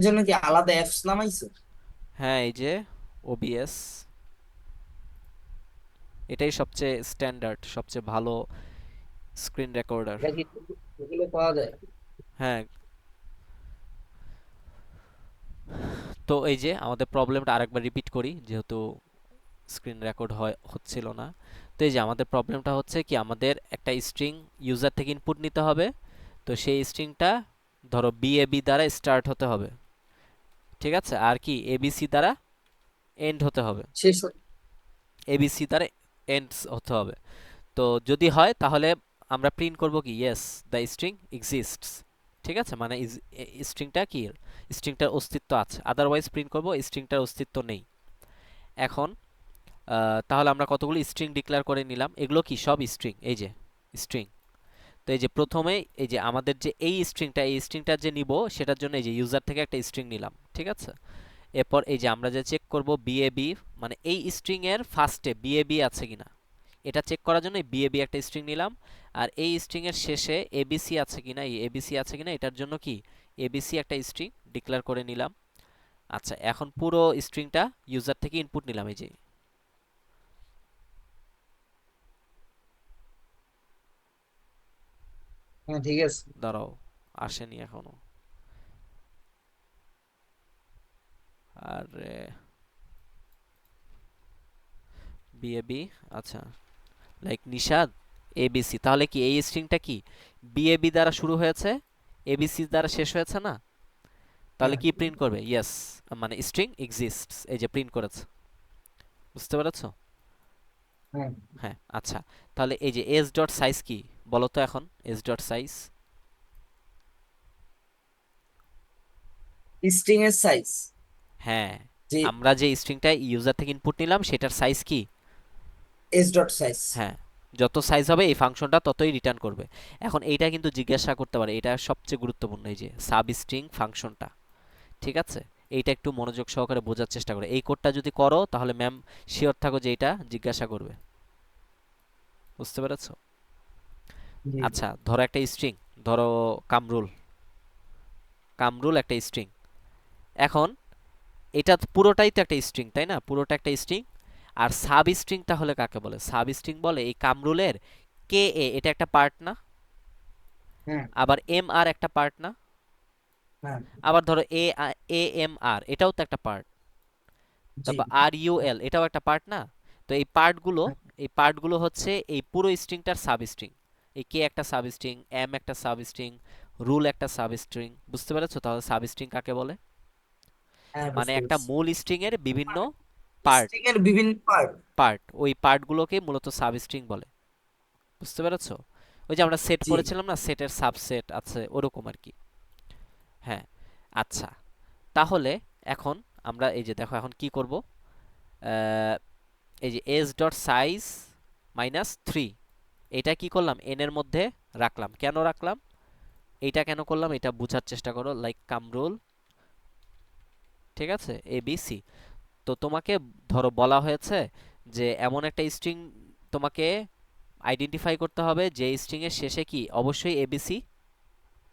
জন্য কি আলাদা অ্যাপস নামাইছো? হ্যাঁ, এই যে ওবিএস, এটাই সবচেয়ে স্ট্যান্ডার্ড, সবচেয়ে ভালো স্ক্রিন রেকর্ডার। এটা কি গুগলে পাওয়া যায়? হ্যাঁ, তো এই যে আমাদের প্রবলেমটা আরেকবার রিপিট করি, যেহেতু স্ক্রিন রেকর্ড হচ্ছিল না। তো এই যে আমাদের প্রবলেমটা হচ্ছে কি, আমাদের একটা স্ট্রিং ইউজার থেকে ইনপুট নিতে হবে। তো সেই স্ট্রিংটা ধরো বিএবি দ্বারা স্টার্ট হতে হবে, ঠিক আছে, আর কি এবিসি দ্বারা এন্ড হতে হবে। শেষ এবিসি দ্বারা এন্ড হতে হবে। তো যদি হয় তাহলে আমরা প্রিন্ট করব কি, ইয়েস দ্য স্ট্রিং এক্সিস্টস। ঠিক আছে, মানে স্ট্রিংটা কি, স্ট্রিংটার অস্তিত্ব আছে। আদারওয়াইজ প্রিন্ট করব স্ট্রিংটার অস্তিত্ব নেই। এখন তাহলে আমরা কতগুলো স্ট্রিং ডিক্লেয়ার করে নিলাম, এগুলো কি সব স্ট্রিং, এই যে স্ট্রিং। তো এই যে প্রথমে এই যে আমাদের যে এই স্ট্রিংটা যে নিব, সেটার জন্য এই যে ইউজার থেকে একটা স্ট্রিং নিলাম, ঠিক আছে। এরপর এই যে আমরা যে চেক করব বিএবি, মানে এই স্ট্রিং এর ফার্স্টে বিএবি আছে কিনা, এটা চেক করার জন্য বিএবি একটা স্ট্রিং নিলাম। আর এই স্ট্রিং এর শেষে এবিসি আছে কিনা, এই এবিসি আছে কিনা এটার জন্য কি এবিসি একটা স্ট্রিং ডিক্লেয়ার করে নিলাম। আচ্ছা, এখন পুরো স্ট্রিংটা ইউজার থেকে ইনপুট নিলাম, এই যে হ্যাঁ, ঠিক আছে। দাঁড়াও, আসেনি এখনো। আর বিএবি, আচ্ছা, লাইক নিশাদ এবিসি, তাহলে কি এই স্ট্রিংটা কি বিএবি দ্বারা শুরু হয়েছে, এবিসি দ্বারা শেষ হয়েছে না? তাহলে হ্যাঁ, কি প্রিন্ট করবে, ইয়েস, মানে স্ট্রিং এক্সিস্টস, এই যে প্রিন্ট করেছে। বুঝতে পেরেছো? হ্যাঁ। হ্যাঁ, আচ্ছা। তাহলে এই যে এস ডট সাইজ কি বলো তো এখন, এস ডট সাইজ। স্ট্রিং এর সাইজ হ্যাঁ, যে আমরা যে স্ট্রিংটা ইউজার থেকে ইনপুট নিলাম সেটার সাইজ কি? S dot size. হ্যাঁ, যত সাইজ হবে এই ফাংশনটা ততই রিটার্ন করবে। এখন এইটা কিন্তু জিজ্ঞাসা করতে পারে, এটা সবচেয়ে গুরুত্বপূর্ণ, এই যে সাব স্ট্রিং ফাংশনটা, ঠিক আছে। এইটা একটু মনোযোগ সহকারে বোঝার চেষ্টা করে, এই কোডটা যদি করো তাহলে ম্যাম শিওর থাকো যে এটা জিজ্ঞাসা করবে। বুঝতে পেরেছো? জি। আচ্ছা, ধরো একটা স্ট্রিং, ধরো কামরুল, কামরুল একটা স্ট্রিং। এখন এটা পুরোটাই তো একটা স্ট্রিং, তাই না, পুরোটা একটা স্ট্রিং। আর সাব স্ট্রিং তাহলে কাকে বলে? সাব স্ট্রিং বলে এই কামরুলের কে এ, এটা একটা পার্ট না? হ্যাঁ, আবার এম আর একটা পার্ট না? হ্যাঁ। আবার ধরো এ এম আর, এটাও তো একটা পার্ট। জি। তারপর আর ইউ এল, এটাও একটা পার্ট না? তো এই পার্টগুলো হচ্ছে এই পুরো স্ট্রিংটার সাব স্ট্রিং। এই কে একটা সাব স্ট্রিং, এম একটা সাব স্ট্রিং, রুল একটা সাব স্ট্রিং। বুঝতে পেরেছো তাহলে সাব স্ট্রিং কাকে বলে? হ্যাঁ, মানে বুঝতে একটা পারছি। মূল স্ট্রিং এর বিভিন্ন পার্ট, স্ট্রিং এর বিভিন্ন পার্ট। পার্ট ওই পার্টগুলোকে মূলত সাব স্ট্রিং বলে। বুঝতে পেরেছো? ওই যে আমরা সেট জি। পড়েছিলাম না, সেটের সাবসেট আছে ওরকম আর কি। হ্যাঁ, আচ্ছা, তাহলে এখন আমরা এই যে দেখো এখন কি করব, আহ, এই যে এস ডট সাইজ -3, এটা কি করলাম, এন এর মধ্যে রাখলাম। কেন রাখলাম, এইটা কেন করলাম, এটা বোঝার চেষ্টা করো। লাইক কামরুল, ঠিক আছে, এ বি সি। তো তোমাকে ধরো বলা হয়েছে যে এমন একটা স্ট্রিং তোমাকে আইডেন্টিফাই করতে হবে যে স্ট্রিং এর শেষে কি অবশ্যই এবিসি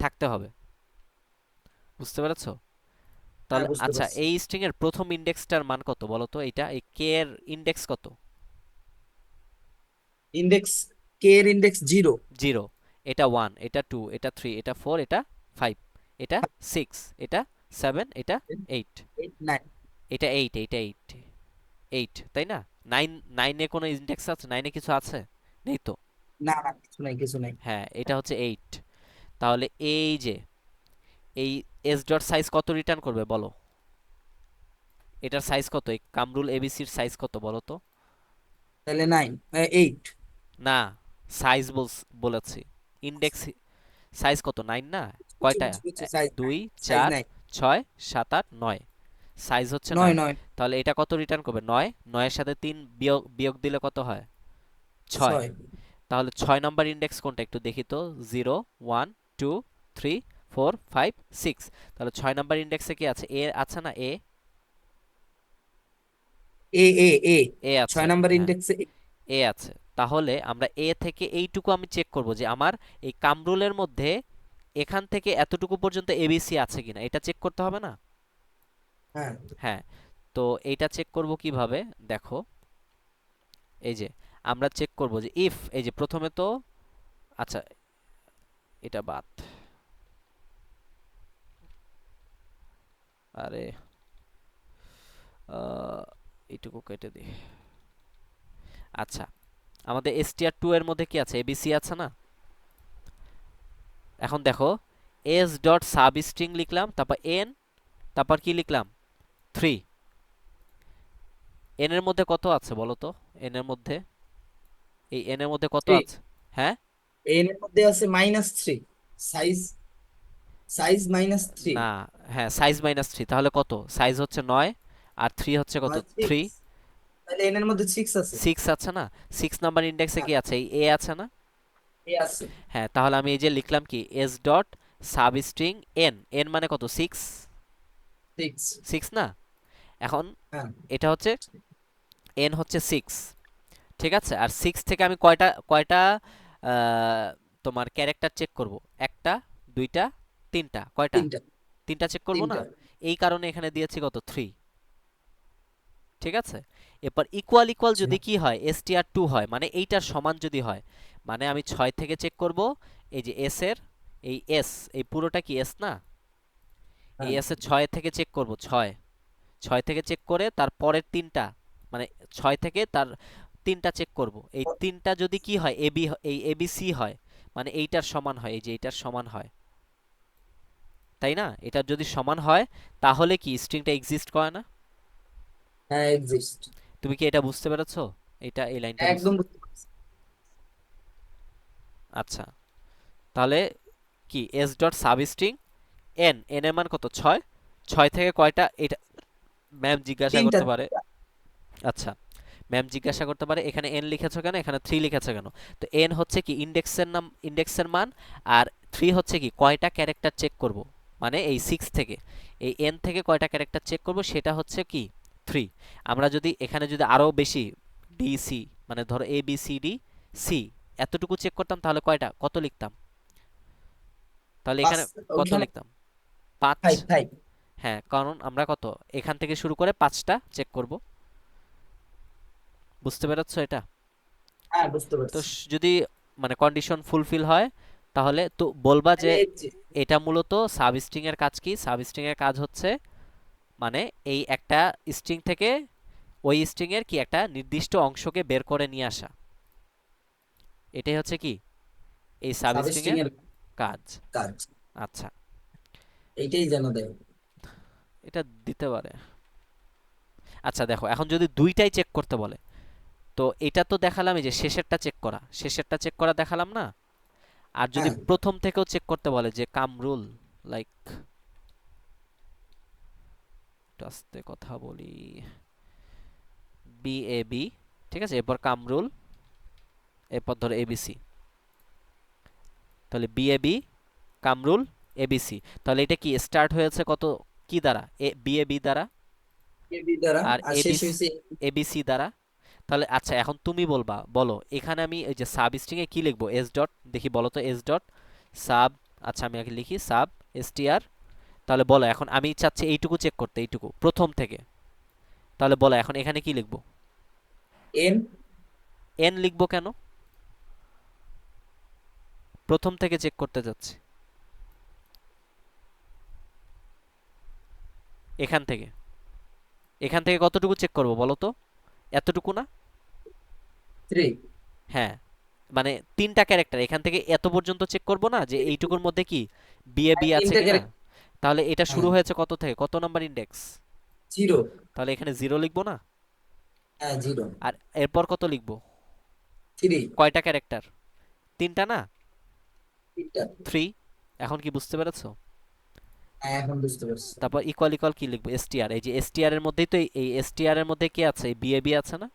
থাকতে হবে। বুঝতে পেরেছো? হ্যাঁ, তাহলে বুঝতে আচ্ছা, পারছি। এই স্ট্রিং এর প্রথম ইন্ডেক্সটার মান কত বলো তো, এইটা এই কে এর ইন্ডেক্স কত? ইন্ডেক্স, কে এর ইন্ডেক্স 0। 0, এটা 1, এটা 2, এটা 3, এটা 4, এটা 5, এটা 6, এটা 7, এটা 8, 8, 9। এটা 8, এটা 8, 8, তাই না? 9, 9 এ কোনো ইন্ডেক্স আছে, 9 এ কিছু আছে? নেই তো। না, না, কিছু নাই, কিছু নাই। হ্যাঁ, এটা হচ্ছে 8। তাহলে এই যে এই এস ডট সাইজ কত রিটার্ন করবে বলো, এটার সাইজ কত, এই কামরুল এবিসির সাইজ কত বলো তো? তাহলে 9, 8। না, সাইজ বলেছি, ইন্ডেক্স সাইজ কত, 9 না? বুঝছি, কয়টা? বুঝছি, বুঝছি, সাইজ 9। দুই, সাইজ চার, 9। ছয়, সাত, আট, নয়, সাইজ হচ্ছে 9, 9। 9। তাহলে এটা কত রিটার্ন করবে, 9, 9 এর সাথে 3 বিয়োগ বিয়োগ দিলে কত হয়, 6। 6। তাহলে 6 নম্বর ইন্ডেক্স কোনটা একটু দেখি তো, 0, 1, 2, 3, 4, 5, 6। তাহলে 6 নম্বর ইন্ডেক্সে কি আছে, এ আছে না, এ, এ, এ, এ। এ 6 আছে, নাম্বার হ্যাঁ, ইন্ডেক্সে। এ আছে। তাহলে আমরা এ থেকে এইটুকু আমি চেক করব যে আমার এই কামরুলের মধ্যে এখান থেকে এতটুকু পর্যন্ত এবিসি আছে কিনা, এটা চেক করতে হবে না? হ্যাঁ হ্যাঁ, তো এইটা চেক করব কিভাবে দেখো, এই যে আমরা চেক করব যে ইফ, এই যে প্রথমে তো, আচ্ছা এটা বাদ, আরে আহ, এইটুকু কেটে দিই। আচ্ছা, আমাদের str2 এর মধ্যে কি আছে, এবিসি আছে না? এখন দেখো, এস ডট সাব স্ট্রিং লিখলাম, তারপর এন, তারপর কি লিখলাম, 3। এন এর মধ্যে কত আছে বলো তো, এন এর মধ্যে, এই এন এর মধ্যে কত 3। আছে? হ্যাঁ, এন এর মধ্যে আছে -3, সাইজ সাইজ -3, না, হ্যাঁ সাইজ -3, তাহলে কত, সাইজ হচ্ছে 9, আর 3 হচ্ছে কত, নয় 3, 6, তাহলে এন এর মধ্যে 6 আছে। 6 আছে না? 6 নাম্বার ইন্ডেক্সে হ্যাঁ কি আছে, এই এ আছে না? এ আছে হ্যাঁ, তাহলে আমি এই যে লিখলাম কি, S dot sub string N, N মানে কত, 6, 6। 6 না? এখন হ্যাঁ এটা হচ্ছে, এন হচ্ছে 6, ঠিক আছে? আর 6 থেকে আমি কয়টা কয়টা আহ, তোমার ক্যারেক্টার চেক করব, একটা, দুইটা, তিনটা, কয়টা, 3টা। তিনটা চেক করব না? 3টা। এই কারণে এখানে দিয়েছি কত, 3, ঠিক আছে? এরপর ইকুয়াল ইকুয়াল আচ্ছা। যদি কি হয়, str2 হয়, মানে এইটার সমান যদি হয়, মানে আমি 6 থেকে চেক করব, এই যে এস এর, এই এস, এই পুরোটা কি এস না? এই হ্যাঁ এস এর 6 থেকে চেক করব, 6, 6 থেকে চেক করে তার পরের তিনটা, মানে 6 থেকে তার তিনটা চেক করব, এই তিনটা যদি কি হয়, এবি, এই এবিসি হয়, মানে এইটার সমান হয়, এই যে এইটার সমান হয়, তাই না? এটার যদি সমান হয়, তাহলে কি স্ট্রিংটা এক্সিস্ট করে না? হ্যাঁ এক্সিস্ট। তুমি কি এটা বুঝতে পেরেছো? এটা, এই লাইনটা একদম বুঝতে পারছি। আচ্ছা, তাহলে কি S dot sub string N, N এর মান কত, 6, 6 থেকে কয়টা, এটা ম্যাম জিজ্ঞাসা 3টা। করতে পারে। আচ্ছা, ম্যাম জিজ্ঞাসা করতে পারে এখানে এন লিখেছো কেন, এখানে 3 লিখেছো কেন? তো এন হচ্ছে কি ইন্ডেক্সের নাম, ইন্ডেক্সের মান, আর 3 হচ্ছে কি কয়টা ক্যারেক্টার চেক করব, মানে এই 6 থেকে, এই এন থেকে কয়টা ক্যারেক্টার চেক করব সেটা হচ্ছে কি 3। আমরা যদি এখানে যদি আরো বেশি ডি সি, মানে ধরো A B C D C, এতটুকু চেক করতাম, তাহলে কয়টা, কত লিখতাম, তাহলে 5, এখানে কত ওইখানে লিখতাম, 5। 5 5। হ্যাঁ, কারণ আমরা কত, এখান থেকে শুরু করে 5টা চেক করব। বুঝতে পেরেছো এটা? হ্যাঁ বুঝতে তো পারছি। যদি মানে কন্ডিশন ফুলফিল হয়, তাহলে তো বলবা যে তাহলে এই যে এটা মূলত সাবস্ট্রিং এর কাজ কি, সাবস্ট্রিং এর কাজ হচ্ছে মানে এই একটা স্ট্রিং থেকে ওই স্ট্রিং এর কি একটা নির্দিষ্ট অংশকে বের করে নিয়ে আসা, এটাই হচ্ছে কি এই সাবস্ট্রিং সাবস্ট্রিং এর এর কাজ। কাজ, আচ্ছা, এইটাই যেন দেয়। এটা দিতে পারে। আচ্ছা দেখো, এখন যদি দুইটাই চেক করতে বলে, তো এটা তো দেখালাম এই যে শেষেরটা চেক করা, শেষেরটা চেক করা দেখালাম না? আর যদি হ্যাঁ প্রথম থেকেও চেক করতে বলে, যে কামরুল, লাইক, একটু আস্তে কথা বলি, বি এ বি, ঠিক আছে, এরপর কামরুল, এরপর ধরো এবিসি, তাহলে B A B, Kamrul, ABC, তাহলে এটা কি স্টার্ট হয়েছে কত, কি দ্বারা, এ বি এ বি দ্বারা, এবি দ্বারা, আর আর শেষ এবিসি, হয়েছে। এবিসি দ্বারা। তাহলে আচ্ছা, এখন তুমি বলবা, বলো এখানে আমি এই যে সাব স্ট্রিং এ কি লিখবো, এস ডট, দেখি বলো তো, এস ডট সাব, আচ্ছা আমি আগে লিখি সাব এসটিআর, তাহলে বলো এখন আমি চাচ্ছি এইটুকু চেক করতে, এইটুকু প্রথম থেকে, তাহলে বলো এখন এখানে কি লিখবো, এন। এন লিখবো কেন, প্রথম থেকে চেক করতে যাচ্ছি, এখান থেকে, এখান থেকে কতটুকু চেক করব বলো তো, এতটুকু না? 3। হ্যাঁ, মানে তিনটা ক্যারেক্টার, এখান থেকে এত পর্যন্ত চেক করব না, যে এইটুকুর মধ্যে কি বি এ বি আছে তিনটা কিনা? ক্যারেক্টার। তাহলে এটা শুরু হ্যাঁ হয়েছে কত থেকে, কত নাম্বার ইন্ডেক্স, 0। তাহলে এখানে জিরো লিখবো না? হ্যাঁ 0। আর এরপর কত লিখবো, 3। কয়টা ক্যারেক্টার, তিনটা না, তিনটা। 3। এখন কি বুঝতে পেরেছো? হ্যাঁ এখন বুঝতে পারছি। তারপর ইকুয়াল ইকুয়াল কি লিখবো, এসটিআর, এই যে এসটিআর এর মধ্যেই তো এই এসটিআর এর মধ্যে কি আছে, বি এ বি আছে না?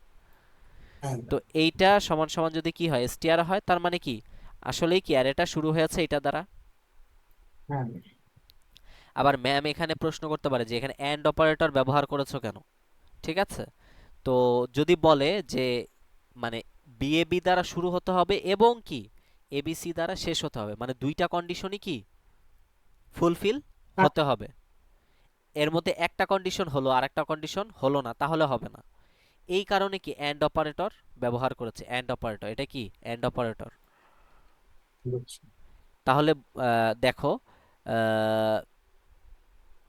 হ্যাঁ তো এইটা সমান সমান যদি কি হয়, এসটিআর হয়, তার মানে কি আসলেই কি অ্যারেটা শুরু হয়েছে এটা দ্বারা। হ্যাঁ আবার ম্যাম এখানে প্রশ্ন করতে পারে যে এখানে অ্যান্ড অপারেটর ব্যবহার করেছো কেন, ঠিক আছে? তো যদি বলে যে মানে বিএবি দ্বারা শুরু হতে হবে এবং কি এবিসি দ্বারা শেষ হতে হবে, মানে দুইটা কন্ডিশনই কি ফুলফিল হ্যাঁ হতে হবে, এর মধ্যে একটা কন্ডিশন হলো আর একটা কন্ডিশন হলো না, তাহলে হবে না। এই কারণে কি অ্যান্ড অপারেটর ব্যবহার করেছে। অ্যান্ড অপারেটর, এটা কি অ্যান্ড অপারেটর। বুঝছি। তাহলে দেখো,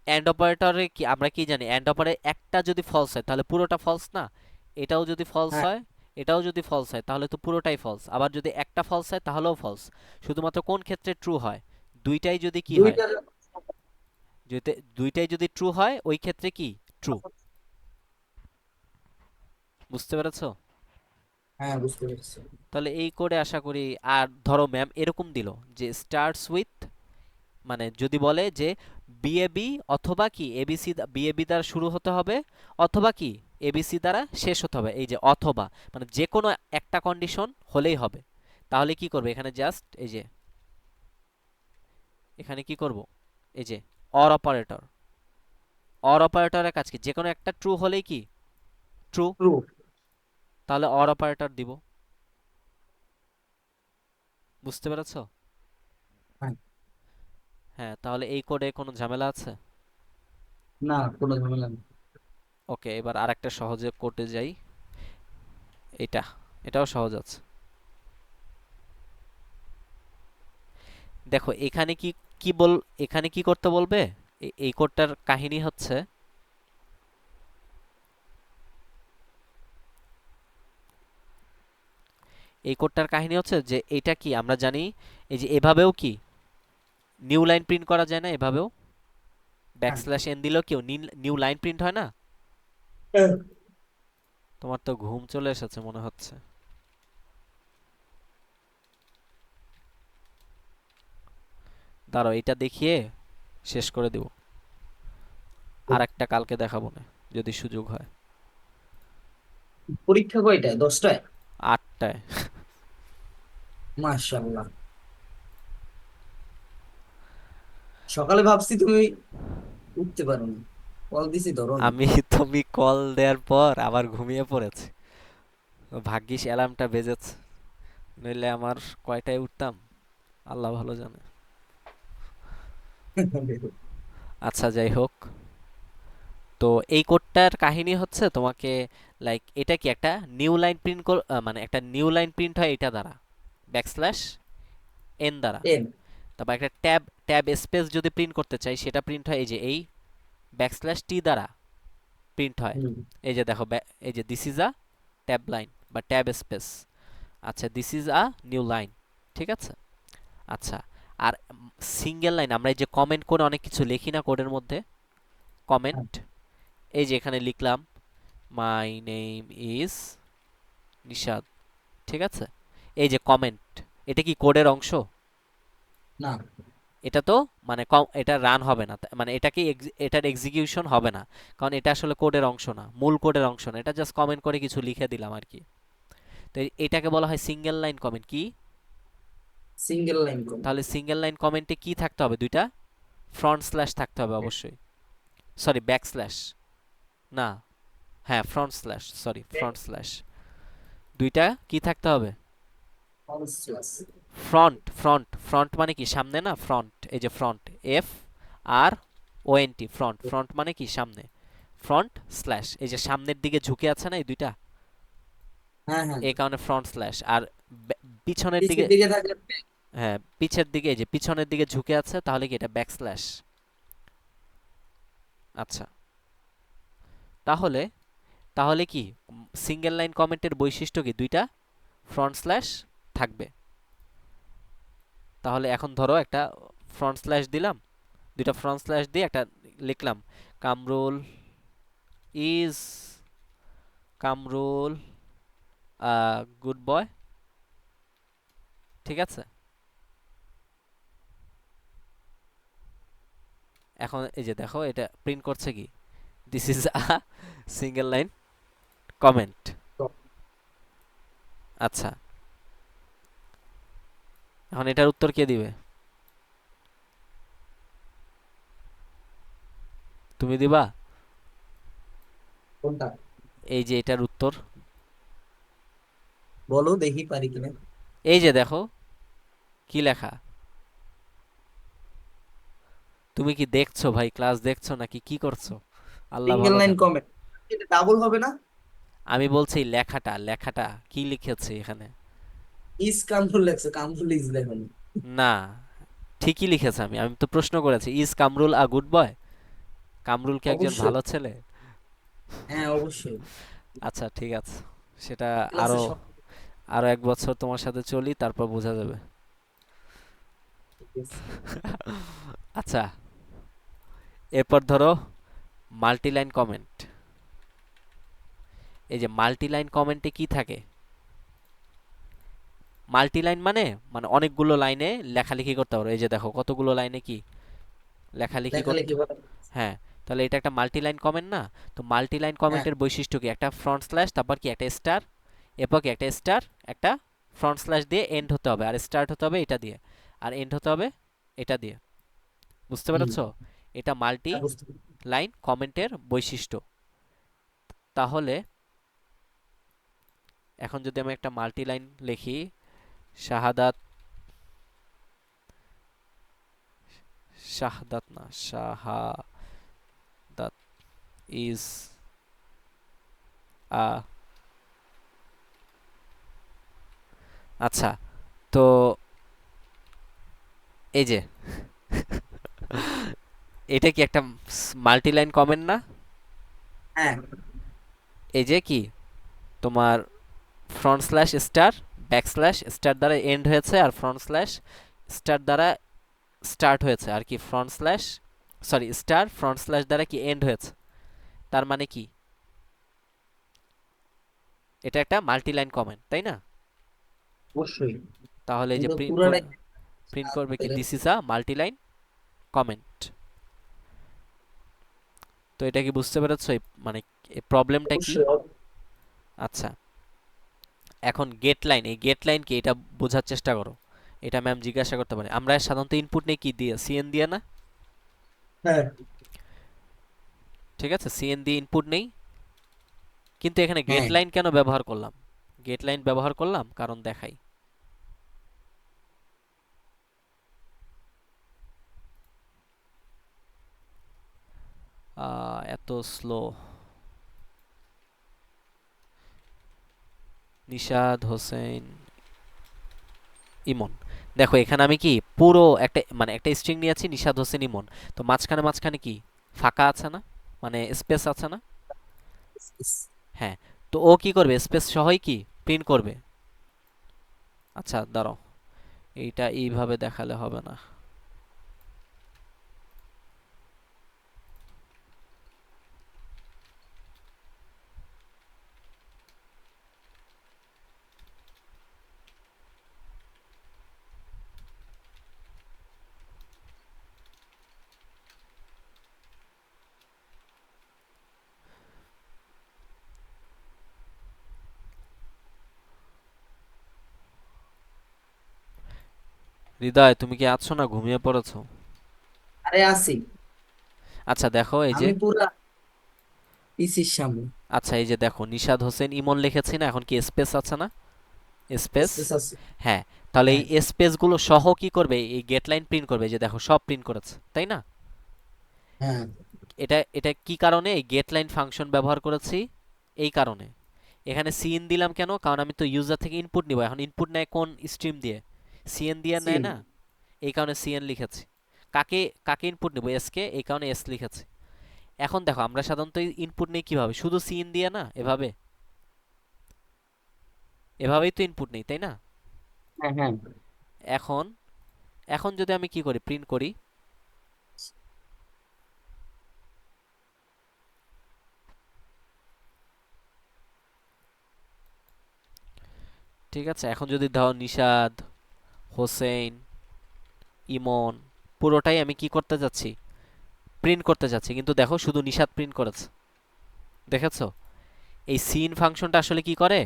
অ্যান্ড অপারেটরে কি আমরা কি জানি, অ্যান্ড অপারেটর একটা যদি ফলস হয় তাহলে পুরোটা ফলস না, এটাও যদি ফলস হ্যাঁ, হয় এটাও যদি ফলস হয় তাহলে তো পুরোটাই ফলস, আবার যদি একটা ফলস হয় তাহলেও ফলস। শুধুমাত্র কোন ক্ষেত্রে ট্রু হয়, দুইটাই যদি কি হয়, দুইটার। দুইটাই যদি ট্রু হয় ওই ক্ষেত্রে কি ট্রু। বুঝতে পেরেছো? হ্যাঁ, বুঝতে পেরেছি। তাহলে এই কোডে আশা করি। আর ধরো ম্যাম এরকম দিল যে স্টার্টস উইথ, মানে যদি বলে যে বিএবি অথবা কি এবিসি, বিএবি দ্বারা শুরু হতে হবে অথবা কি এবিসি দ্বারা শেষ হতে হবে, এই যে অথবা, মানে যে কোনো একটা কন্ডিশন হলেই হবে। তাহলে কি করবে এখানে, জাস্ট এই যে এখানে কি করব, এই যে অর অপারেটর, অর অপারেটরের কাজ কি, যে কোনো একটা ট্রু হলেই কি ট্রু, ট্রু। তাহলে অর অপারেটর দিব। বুঝতে পেরেছো? হ্যাঁ। হ্যাঁ, তাহলে এই কোডে কোনো ঝামেলা আছে? না, কোনো ঝামেলা নেই। ওকে, এবার আরেকটা সহজে কোডে যাই। এটা, এটাও সহজ আছে। দেখো এখানে কি কি বল, এখানে কি করতে বলবে, এই কোডটার কাহিনী হচ্ছে, এই কোডটার কাহিনী হচ্ছে যে এটা কি আমরা জানি, এই যে এভাবেও কি নিউ লাইন প্রিন্ট করা যায় না, এভাবেও হ্যাঁ। ব্যাকস্ল্যাশ এন দিলেও কেউ নিউ লাইন প্রিন্ট হয় না। হ্যাঁ। তোমার তো ঘুম চলে এসেছে মনে হচ্ছে। দাঁড়াও, এটা দেখিয়ে শেষ করে দেব, আর একটা কালকে দেখাবো না যদি সুযোগ হয়। পরীক্ষা কয়টায়? 10টায়? 8টায়। মাশাআল্লাহ। সকালে ভাবছি তুমি উঠতে পারো না, কল দিছি ধরো নি। আমি তুমি কল দেওয়ার পর আবার ঘুমিয়ে পড়েছি, ভাগ্যিস অ্যালার্মটা বেজেছে, নইলে আমার কয়টায় উঠতাম আল্লাহ ভালো জানে। আচ্ছা যাই হোক, তো এই কোডটার কাহিনী হচ্ছে তোমাকে, লাইক এটা কি একটা নিউ লাইন প্রিন্ট, মানে একটা নিউ লাইন প্রিন্ট হয় এটা দ্বারা, ব্যাকস্ল্যাশ এন দ্বারা। টেন। তারপর একটা ট্যাব, ট্যাব স্পেস যদি প্রিন্ট করতে চাই সেটা প্রিন্ট হয় এই যে এই ব্যাকস্ল্যাশ টি দ্বারা প্রিন্ট হয়। এই যে দেখো, এই যে this is a tab line বা ট্যাব স্পেস। আচ্ছা, this is a new line, ঠিক আছে। আচ্ছা, আর সিঙ্গেল লাইন আমরা এই যে কমেন্ট করে অনেক কিছু লিখি না কোডের মধ্যে, কমেন্ট, এই যে এখানে লিখলাম মাই নেম ইজ নিশাদ, ঠিক আছে। এই যে কমেন্ট, এটা কি কোডের অংশ? না। এটা তো মানে এটা রান হবে না, মানে এটা কি এটার এক্সিকিউশন হবে না, কারণ এটা আসলে কোডের অংশ না, মূল কোডের অংশ না, এটা জাস্ট কমেন্ট করে কিছু লিখে দিলাম আর কি। তো এটাকে বলা হয় সিঙ্গেল লাইন কমেন্ট। কি? সিঙ্গেল লাইন কম। তাহলে সিঙ্গেল লাইন কমেন্টে কি থাকতে হবে, দুইটা ফ্রন্ট স্ল্যাশ থাকতে হবে অবশ্যই, সরি ব্যাক স্ল্যাশ, না, হ্যাঁ front slash, sorry front slash, দুইটা কি থাকতে হবে, ফ্রন্ট, ফ্রন্ট, ফ্রন্ট মানে কি সামনে না, ফ্রন্ট, এই যে front, F R O N T, front, front মানে কি সামনে, ফ্রন্ট স্ল্যাশ, এই যে সামনের দিকে ঝুঁকে আছে না এই দুইটা, হ্যাঁ, হ্যাঁ। এই কারণে ফ্রন্ট স্ল্যাশ। আর পিছনের দিকে, পিছের দিকে থাকলে back। হ্যাঁ পিছের দিকে, এই যে পিছনের দিকে ঝুঁকে আছে তাহলে কি এটা ব্যাক স্ল্যাশ। আচ্ছা, তাহলে তাহলে কি সিঙ্গেল লাইন কমেন্টের বৈশিষ্ট্য কি, দুইটা ফ্রন্ট স্ল্যাশ থাকবে। তাহলে এখন ধরো একটা ফ্রন্ট স্ল্যাশ দিলাম, দুইটা ফ্রন্ট স্ল্যাশ দিয়ে একটা লিখলাম, Kamrul is, Kamrul good boy, ঠিক আছে। এখন এই যে দেখো এটা প্রিন্ট করছে কি, this is a single line comment. আচ্ছা, এখন এটার উত্তর কে দিবে, তুমি দিবা? কোনটা? এই যে এটার উত্তর, বলো দেখি পারি কিনা। এই যে দেখো কি লেখা, তুমি কি দেখছো ভাই, ক্লাস দেখছো নাকি কি করছো? আল্লাহ সিঙ্গেল ভালো লাইন জানে। কমেন্ট, এটা ডাবল হবে না? আমি বলছি লেখাটা লেখাটা কি লিখেছে এখানে। ইজ কামরুল লেখছে, কামরুল ইজ লেখেনি। না, ঠিকই লিখেছে। আমি আমি তো প্রশ্ন করেছি, is Kamrul a good boy? Kamrul কি একজন অবশ্যই। ভালো ছেলে? হ্যাঁ অবশ্যই। আচ্ছা ঠিক আছে, সেটা ক্লাসে আরো সব আরো 1 বছর তোমার সাথে চলি, তারপর বোঝা যাবে। ঠিক আছে। আচ্ছা, এরপর ধরো মাল্টিলাইন কমেন্ট। এই যে মাল্টিলাইন কমেন্টে কি থাকে? মাল্টিলাইন মানে মানে অনেকগুলো লাইনে লেখালেখি করতে পারো। এই যে দেখো কতগুলো লাইনে কি লেখালেখি করতে। লেখালেখি বলে। হ্যাঁ, তাহলে এটা একটা মাল্টিলাইন কমেন্ট না? তো মাল্টিলাইন হ্যাঁ। কমেন্টের বৈশিষ্ট্য কি? একটা ফ্রন্ট স্ল্যাশ, তারপর কি একটা স্টার, এরপর কি একটা স্টার, একটা ফ্রন্ট স্ল্যাশ দিয়ে এন্ড হতে হবে, আর স্টার্ট হতে হবে এটা দিয়ে, আর এন্ড হতে হবে এটা দিয়ে। বুঝতে হুম। পেরেছো? এটা মাল্টি হ্যাঁ, বুঝতে পেরেছি। লাইন কমেন্টের বৈশিষ্ট্য। তাহলে এখন যদি আমি একটা মাল্টি লাইন লিখি, শাহাদাত, শাহাদাত না, শাহাদাত ইজ আ, আচ্ছা, তো এই যে এটা কি একটা মাল্টি লাইন কমেন্ট না? হ্যাঁ। এই যে কি তোমার front slash star, back slash star দ্বারা এন্ড হয়েছে, আর ফ্রন্ট স্ল্যাশ স্টার দ্বারা স্টার্ট হয়েছে, আর কি front slash, sorry star front slash দ্বারা কি এন্ড হয়েছে। তার মানে কি এটা একটা মাল্টি লাইন কমেন্ট, তাই না? অবশ্যই। তাহলে এই যে কিন্তু প্রিন্ট পুরাটাই প্রিন্ট সাত করবে কি, থেকে। This is a multi line comment. তো এটা কি বুঝতে পেরেছো মানে প্রবলেমটা কি? অবশ্যই আচ্ছা, এখন গেট লাইন, এই গেট লাইন কি এটা বোঝার চেষ্টা করো। এটা ম্যাম জিজ্ঞাসা করতে পারে। আমরা সাধারণত ইনপুট নেই কি দিয়ে, সিএন দিয়ে না? হ্যাঁ। ঠিক আছে, সিএন দিয়ে ইনপুট নেই, কিন্তু এখানে গেট হ্যাঁ। লাইন কেন ব্যবহার করলাম? গেট লাইন ব্যবহার করলাম কারণ দেখাই। এত স্লো। নিশাদ হোসেন ইমন, দেখো এখানে আমি কি পুরো একটা মানে একটা স্ট্রিং নিয়েছি, নিশাদ হোসেন ইমন। তো মাঝখানে মাঝখানে কি ফাঁকা আছে না, মানে স্পেস আছে না? হ্যাঁ, তো ও কি করবে, স্পেস সহই কি প্রিন্ট করবে। আচ্ছা দাঁড়াও, এইটা এইভাবে দেখালে হবে না। হৃদয়, তুমি কি আছো না ঘুমিয়ে পড়েছো? আরে আসি। আচ্ছা দেখো এই যে, আমি পুরা পিসির সামনে। আচ্ছা এই যে দেখো নিশাদ হোসেন ইমন লিখেছি না, এখন কি স্পেস আছে না? স্পেস। স্পেস আছে। হ্যাঁ, তাহলে হ্যাঁ। এই স্পেসগুলো সহ কি করবে, এই গেট লাইন প্রিন্ট করবে। এই যে দেখো সব প্রিন্ট করেছে, তাই না? হ্যাঁ। এটা এটা কি কারণে এই গেট লাইন ফাংশন ব্যবহার করেছি? এই কারণে। এখানে সিএন দিলাম কেন? কারণ আমি তো ইউজার থেকে ইনপুট নিব। এখন ইনপুট নেয় কোন স্ট্রিম দিয়ে? সিএন দিয়ে নেয় সিন। না? এই কারণে সিএন লিখেছি। কাকে কাকে ইনপুট নিব? এস কে, এই কারণে এস লিখেছি। এখন দেখো আমরা সাধারণত ইনপুট নেই কিভাবে, শুধু সিএন দিয়ে না, এভাবে, এভাবেই তো ইনপুট নেই, তাই না? হ্যাঁ। হ্যাঁ। এখন এখন যদি আমি কি করি, প্রিন্ট করি, ঠিক আছে, এখন যদি দাও নিশাদ হোসেন ইমন, পুরোটাই আমি কি করতে যাচ্ছি, প্রিন্ট করতে যাচ্ছি, কিন্তু দেখো শুধু নিশাদ প্রিন্ট করেছে। দেখেছো? এই সিন ফাংশনটা আসলে কি করে,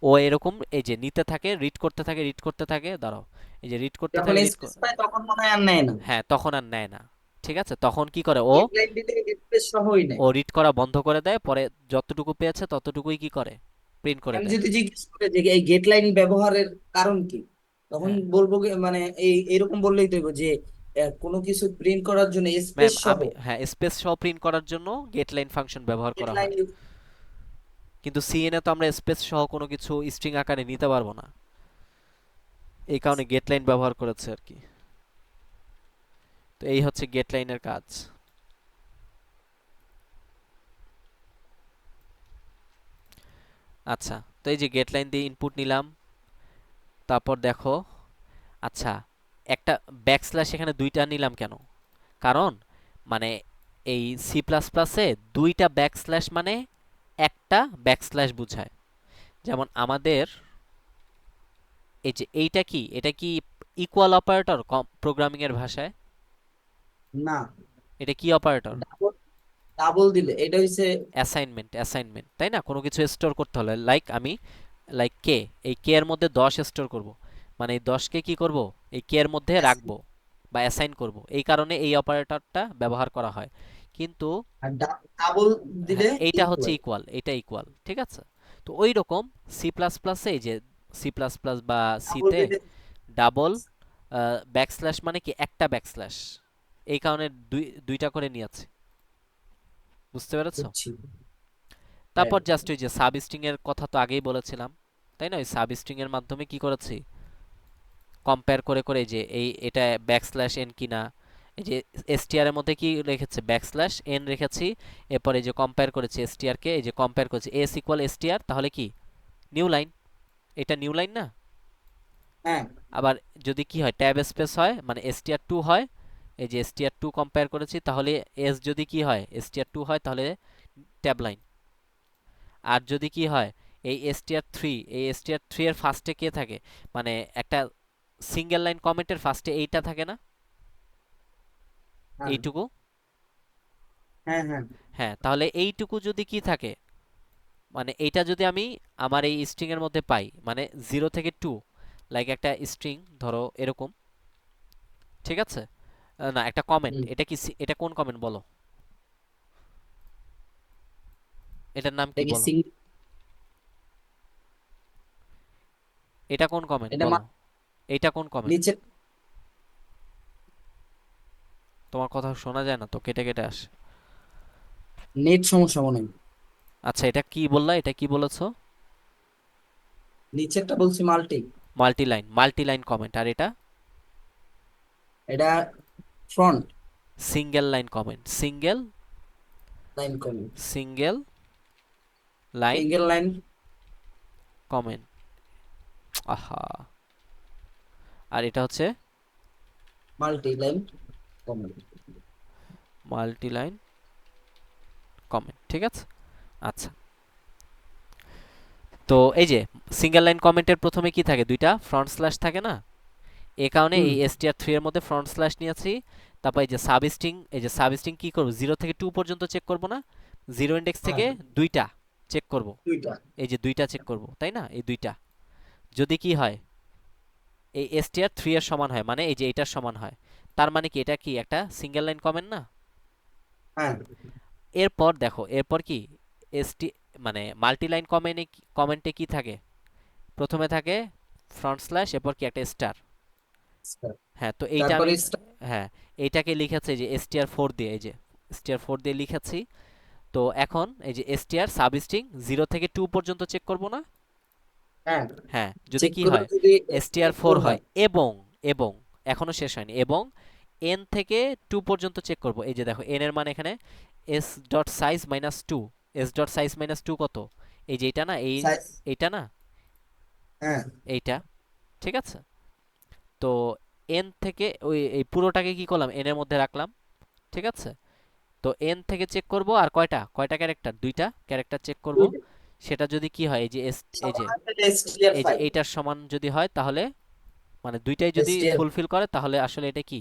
ও এরকম এই যে নিতে থাকে, রিড করতে থাকে, রিড করতে থাকে, দাঁড়াও, এই যে রিড করতে যখন থাকে, স্পেস পায় তখন মনে হয় আর নেয় না। হ্যাঁ তখন আর নেয় না। ঠিক আছে, তখন কি করে ও, গেট লাইন দিতে স্পেস সহই নেয়। ও রিড করা বন্ধ করে দেয়, পরে যতটুকু পেয়েছে ততটুকুই কি করে, প্রিন্ট করে আমি দেয়। যদি জিজ্ঞেস করে যে এই গেট লাইন ব্যবহারের কারণ কি, তখন হ্যাঁ, বলবো কি মানে এই এরকম বললেই তো হইবো যে কোনো কিছু প্রিন্ট করার জন্য স্পেস ম্যাম সহ আমি হ্যাঁ স্পেস সহ প্রিন্ট করার জন্য গেটলাইন ফাংশন ব্যবহার করা হেডলাইন। হয়, কিন্তু সিএন এ তো আমরা স্পেস সহ কোনো কিছু স্ট্রিং আকারে নিতে পারবো না, এই কারণে গেটলাইন ব্যবহার করেছে আর কি। তো এই হচ্ছে গেটলাইনের কাজ। আচ্ছা, তো এই যে গেটলাইন দিয়ে ইনপুট নিলাম, তারপর দেখো, আচ্ছা একটা ব্যাকস্ল্যাশ এখানে দুইটা নিলাম কেন? কারণ মানে এই সি প্লাস প্লাসে দুইটা ব্যাকস্ল্যাশ মানে একটা ব্যাকস্ল্যাশ বোঝায়। যেমন আমাদের এই যে এইটা কি, এটা কি ইকুয়াল অপারেটর প্রোগ্রামিং এর ভাষায়? না, এটা কি অপারেটর? ডাবল ডাবল দিলে এটা হইছে। অ্যাসাইনমেন্ট, অ্যাসাইনমেন্ট, তাই না? কোনো কিছু স্টোর করতে হলে লাইক আমি লাইক কে, এই কে এর মধ্যে 10 স্টোর করব, মানে এই 10 কে কি করব, এই কে এর মধ্যে রাখবো বা অ্যাসাইন করব, এই কারণে এই অপারেটরটা ব্যবহার করা হয়। কিন্তু আর ডাবল দিলে হ্যাঁ এইটা হচ্ছে ইকুয়াল। ইকুয়াল, এটা ইকুয়াল, ঠিক আছে? তো ওই রকম সি প্লাস প্লাসে এই যে সি প্লাস প্লাস বা ডাবল সিতে দিলে ডাবল ব্যাকস্ল্যাশ মানে কি একটা ব্যাকস্ল্যাশ, এই কারণে দুইটা করে নিয়েছে, বুঝতে পেরেছো? বুঝছি। হ্যাঁ তারপর জাস্ট ওই যে সাব স্ট্রিং এর কথা তো আগেই বলেছিলাম, তাই না? ওই সাব স্ট্রিং এর মাধ্যমে কি করেছি, কম্পেয়ার করে করে যে এই এটা ব্যাকস্ল্যাশ এন কিনা, এই যে এসটিআর এর মধ্যে কি রেখেছে, ব্যাকস্ল্যাশ এন রেখেছি, এরপর এই যে কম্পেয়ার করেছি এসটিআর কে, এই যে কম্পেয়ার করেছি এস ইকুয়াল এসটিআর, তাহলে কি নিউ লাইন, এটা নিউ লাইন না? হ্যাঁ আবার যদি কি হয়, ট্যাব স্পেস হয় মানে এসটিআর টু হয়, এই যে এসটিআর টু কম্পেয়ার করেছি, তাহলে এস যদি কি হয় এসটিআর টু হয় তাহলে ট্যাব লাইন। আর যদি কি হয় এই এসটিআর থ্রি, এই এসটিআর থ্রি এর ফার্স্টে কে থাকে, মানে একটা সিঙ্গেল লাইন কমেন্টের ফার্স্টে এইটা থাকে না, হ্যাঁ এইটুকু, হ্যাঁ হ্যাঁ হ্যাঁ তাহলে এইটুকু যদি কি থাকে, মানে এইটা যদি আমি আমার এই স্ট্রিং এর মধ্যে পাই, মানে 0 থেকে 2, লাইক একটা স্ট্রিং ধরো এরকম, ঠিক আছে? না একটা কমেন্ট, হুম। এটা কি এটা কোন কমেন্ট বলো, এটার নাম কি এটা কি বলো, সিং এটা কোন কমেন্ট এটা বলো, এইটা কোন কমেন্ট? নিচে তোমার কথা শোনা যায় না তো, কেটে কেটে আসে। নেট সমস্যা মনে হয়। আচ্ছা এটা কি বললা, এটা কি বলেছো? নিচেরটা বলছি multi. Multi line, multi line comment, আর এটা এটা front single line comment, single line comment. Single line single line comment, আহা, আর এটা হচ্ছে multi line comment. Multi line comment, ঠিক আছে? আচ্ছা, তো এই যে সিঙ্গেল লাইন কমেন্টের প্রথমে কি থাকে, দুইটা ফ্রন্ট স্ল্যাশ থাকে না, এই কারণে হুম। এই এসটিআর থ্রি এর মধ্যে ফ্রন্ট স্ল্যাশ নিয়েছি। তারপর এই যে সাব স্ট্রিং, এই যে সাব স্ট্রিং কি করবো, 0 থেকে 2 পর্যন্ত চেক করব না, জিরো ইন্ডেক্স হ্যাঁ থেকে দুইটা চেক করব, দুইটা। এই যে দুইটা চেক করব, তাই না? এই দুইটা যদি কি হয় এই এসটিআর থ্রি এর সমান হয়, মানে এই যে এটার সমান হয়, তার মানে কি এটা কি একটা সিঙ্গেল লাইন কমেন্ট না? হ্যাঁ এরপর দেখো, এরপর কি এসটি মানে মাল্টি লাইন কমেন্টে কি থাকে, প্রথমে থাকে ফ্রন্ট স্ল্যাশ, এরপর কি একটা স্টার। হ্যাঁ তো এইটা আমি তারপরে হ্যাঁ এইটাকে লিখেছি যে এসটিআর ফোর দিয়ে, এই যে এসটিআর ফোর দিয়ে লিখেছি। তো এখন এই যে এসটিআর সাবস্ট্রিং 0 থেকে 2 পর্যন্ত চেক করব না, হ্যাঁ হ্যাঁ যদি চেক কি করে হয় যদি এসটিআর ফোর ফোর হয়, হয়। এবং এবং এখনো শেষ হয়নি, এবং এন থেকে 2 পর্যন্ত চেক করব, এই যে দেখো এন এর মান এখানে S dot size minus two, S dot size minus two কত, এই যে এইটা না, এই সাইজ। এইটা না, হ্যাঁ এইটা, ঠিক আছে? তো এন থেকে ওই এই পুরোটাকে কি করলাম, এন এর মধ্যে রাখলাম, ঠিক আছে? তো এন থেকে চেক করব, আর কয়টা কয়টা ক্যারেক্টার, দুইটা ক্যারেক্টার চেক করব, দুইটা। সেটা যদি কি হয় এই যে এই যে সমান হলে STR এই যে 5। এইটার সমান যদি হয়, তাহলে মানে দুইটাই যদি STR ফুলফিল করে, তাহলে আসলে এটা কি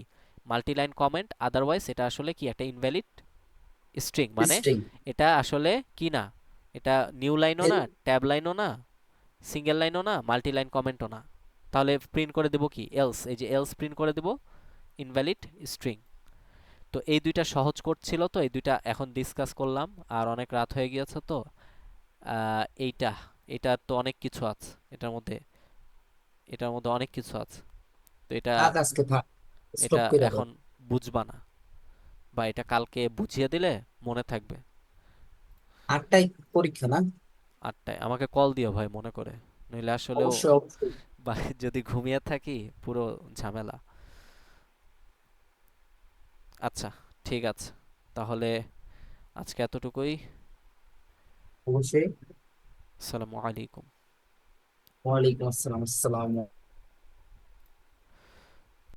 মাল্টি লাইন কমেন্ট, আদারওয়াইজ এটা আসলে কি একটা ইনভ্যালিড স্ট্রিং, মানে স্ট্রিং। এটা আসলে কি না, এটা নিউ লাইনও না, ট্যাব লাইনও না, সিঙ্গেল লাইনও না, মাল্টি লাইন কমেন্টও না, তাহলে প্রিন্ট করে দেব কি এলস, এই যে এলস প্রিন্ট করে দেব, ইনভ্যালিড স্ট্রিং। তো এই দুইটা সহজ কোড ছিল, তো এই দুইটা এখন ডিসকাস করলাম, আর অনেক রাত হয়ে গিয়েছে তো এইটা, এটা তো অনেক কিছু আছে এটার মধ্যে, এটার মধ্যে অনেক কিছু আছে, তো এটা থাক আজকে থাক। স্টপ এটা করে দাও। এখন বুঝবা না, বা এটা কালকে বুঝিয়ে দিলে মনে থাকবে। 8টায় পরীক্ষা না? 8টায় আমাকে কল দিও ভাই মনে করে, নইলে আসলেও অবশ্যই অবশ্যই। বা যদি ঘুমিয়ে থাকি পুরো ঝামেলা। আচ্ছা, ঠিক আছে, তাহলে আজকে এতটুকুই। অবশ্যই। আসসালামু আলাইকুম। ওয়ালাইকুম আসসালাম। আসসালাম।